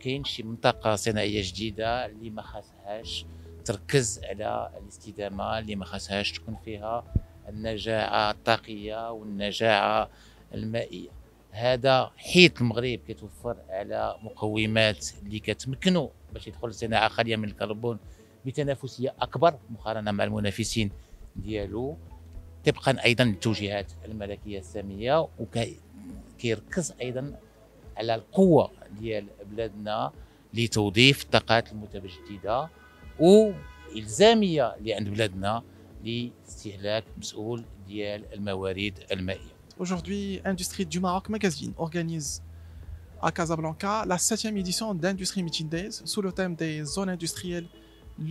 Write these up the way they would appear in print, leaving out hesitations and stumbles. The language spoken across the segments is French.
كاين شي منطقه صناعيه جديده اللي ما خاصهاش تركز على الاستدامه، اللي ما خاصهاش تكون فيها النجاعه الطاقيه والنجاعه المائيه. هذا حيت المغرب كيتوفر على مقومات اللي كتمكنوا باش يدخل لصناعه خاليه من الكربون بتنافسيه اكبر مقارنه مع المنافسين ديالو. طبقا ايضا للتوجيهات الملكيه الساميه، وكيركز ايضا على القوه ديال بلادنا لتوظيف الطاقات المتجدده، والزاميه اللي عند بلادنا لاستهلاك مسؤول ديال الموارد المائيه. Aujourd'hui, Industrie du Maroc Magazine organise à Casablanca la 7e édition d'Industrie Meeting Days sous le thème des zones industrielles,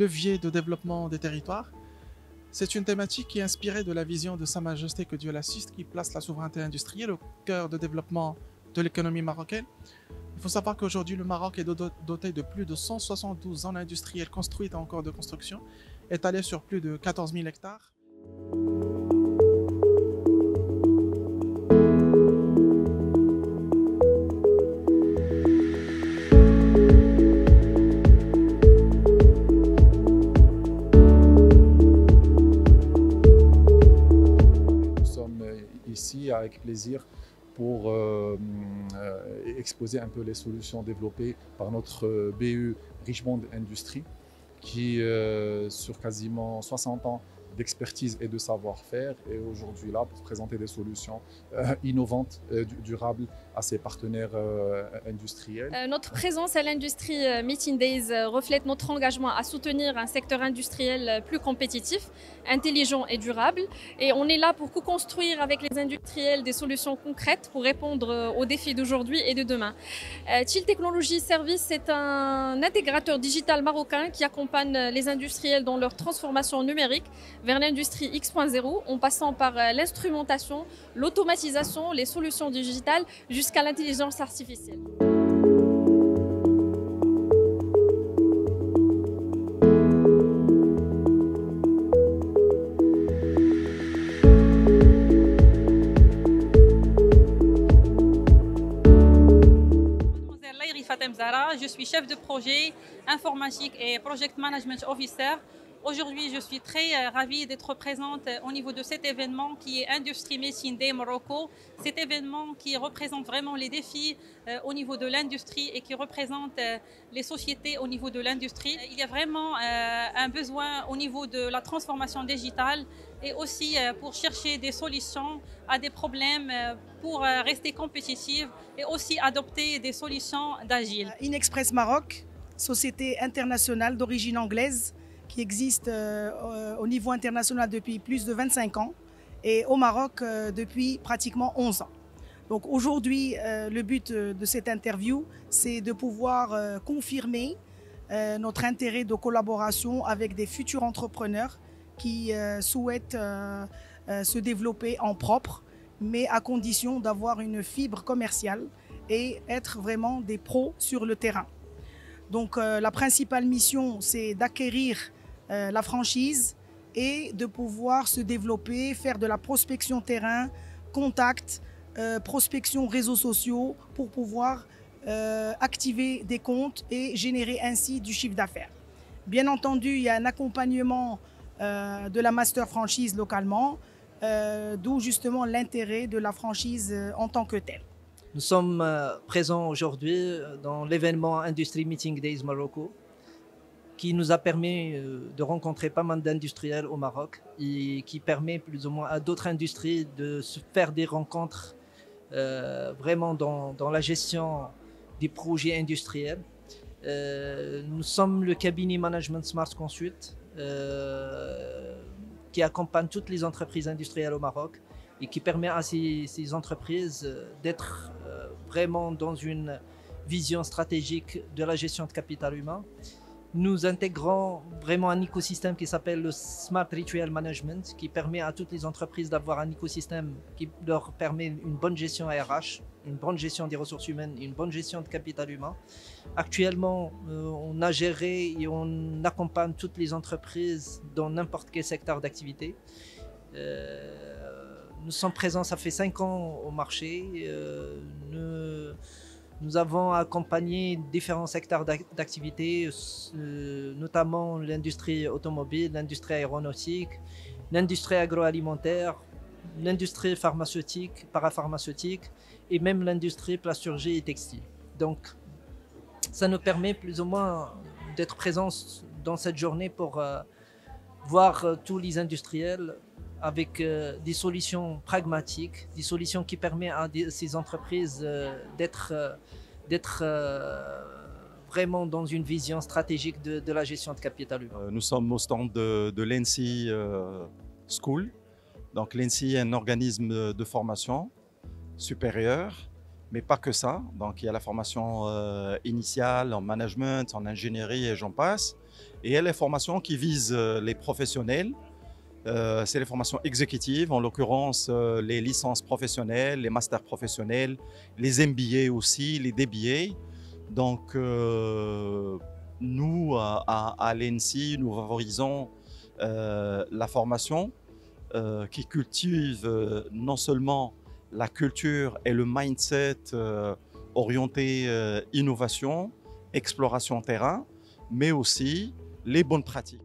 leviers de développement des territoires. C'est une thématique qui est inspirée de la vision de Sa Majesté que Dieu l'assiste, qui place la souveraineté industrielle au cœur de développement de l'économie marocaine. Il faut savoir qu'aujourd'hui, le Maroc est doté de plus de 172 zones industrielles construites et en cours de construction, étalées sur plus de 14 000 hectares. Ici avec plaisir pour exposer un peu les solutions développées par notre BU Richemont Industrie qui, sur quasiment 60 ans d'expertise et de savoir-faire, est aujourd'hui là pour présenter des solutions innovantes, durables à ses partenaires industriels. Notre présence à l'Industrie Meeting Days reflète notre engagement à soutenir un secteur industriel plus compétitif, intelligent et durable. Et on est là pour co-construire avec les industriels des solutions concrètes pour répondre aux défis d'aujourd'hui et de demain. Thiel Technologies Services est un intégrateur digital marocain qui accompagne les industriels dans leur transformation numérique vers l'industrie X.0 en passant par l'instrumentation, l'automatisation, les solutions digitales jusqu'à l'intelligence artificielle. Je suis chef de projet informatique et Project Management Officer. Aujourd'hui, je suis très ravie d'être présente au niveau de cet événement qui est Industrie Meeting Day Morocco. Cet événement qui représente vraiment les défis au niveau de l'industrie et qui représente les sociétés au niveau de l'industrie. Il y a vraiment un besoin au niveau de la transformation digitale et aussi pour chercher des solutions à des problèmes pour rester compétitive et aussi adopter des solutions d'agile. Inexpress Maroc, société internationale d'origine anglaise, qui existe au niveau international depuis plus de 25 ans et au Maroc depuis pratiquement 11 ans. Donc aujourd'hui, le but de cette interview, c'est de pouvoir confirmer notre intérêt de collaboration avec des futurs entrepreneurs qui souhaitent se développer en propre, mais à condition d'avoir une fibre commerciale et être vraiment des pros sur le terrain. Donc la principale mission, c'est d'acquérir la franchise et de pouvoir se développer, faire de la prospection terrain, contact, prospection réseaux sociaux pour pouvoir activer des comptes et générer ainsi du chiffre d'affaires. Bien entendu, il y a un accompagnement de la master franchise localement, d'où justement l'intérêt de la franchise en tant que telle. Nous sommes présents aujourd'hui dans l'événement Industrie Meeting Days Morocco, qui nous a permis de rencontrer pas mal d'industriels au Maroc et qui permet plus ou moins à d'autres industries de se faire des rencontres vraiment dans la gestion des projets industriels. Nous sommes le cabinet Management Smart Consult qui accompagne toutes les entreprises industrielles au Maroc et qui permet à ces entreprises d'être vraiment dans une vision stratégique de la gestion de capital humain. Nous intégrons vraiment un écosystème qui s'appelle le Smart Ritual Management, qui permet à toutes les entreprises d'avoir un écosystème qui leur permet une bonne gestion RH, une bonne gestion des ressources humaines, une bonne gestion de capital humain. Actuellement, on a géré et on accompagne toutes les entreprises dans n'importe quel secteur d'activité. Nous sommes présents, ça fait 5 ans au marché. Nous avons accompagné différents secteurs d'activité, notamment l'industrie automobile, l'industrie aéronautique, l'industrie agroalimentaire, l'industrie pharmaceutique, parapharmaceutique et même l'industrie plasturgie et textile. Donc, ça nous permet plus ou moins d'être présents dans cette journée pour voir tous les industriels avec des solutions pragmatiques, des solutions qui permettent à ces entreprises d'être vraiment dans une vision stratégique de la gestion de capital humain. Nous sommes au stand de l'ENSI School. Donc l'ENSI est un organisme de formation supérieure, mais pas que ça. Donc il y a la formation initiale en management, en ingénierie et j'en passe. Et il y a les formations qui visent les professionnels. C'est les formations exécutives, en l'occurrence les licences professionnelles, les masters professionnels, les MBA aussi, les DBA. Donc nous, à l'ENSI, nous favorisons la formation qui cultive non seulement la culture et le mindset orienté innovation, exploration terrain, mais aussi les bonnes pratiques.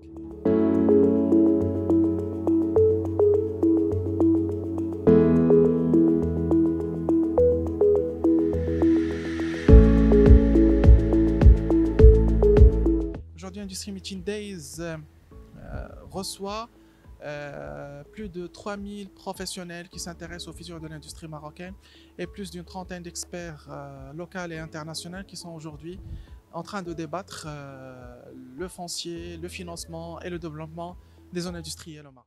Aujourd'hui, Industrie Meeting Days reçoit plus de 3000 professionnels qui s'intéressent aux fissures de l'industrie marocaine et plus d'une trentaine d'experts locaux et internationaux qui sont aujourd'hui en train de débattre le foncier, le financement et le développement des zones industrielles au Maroc.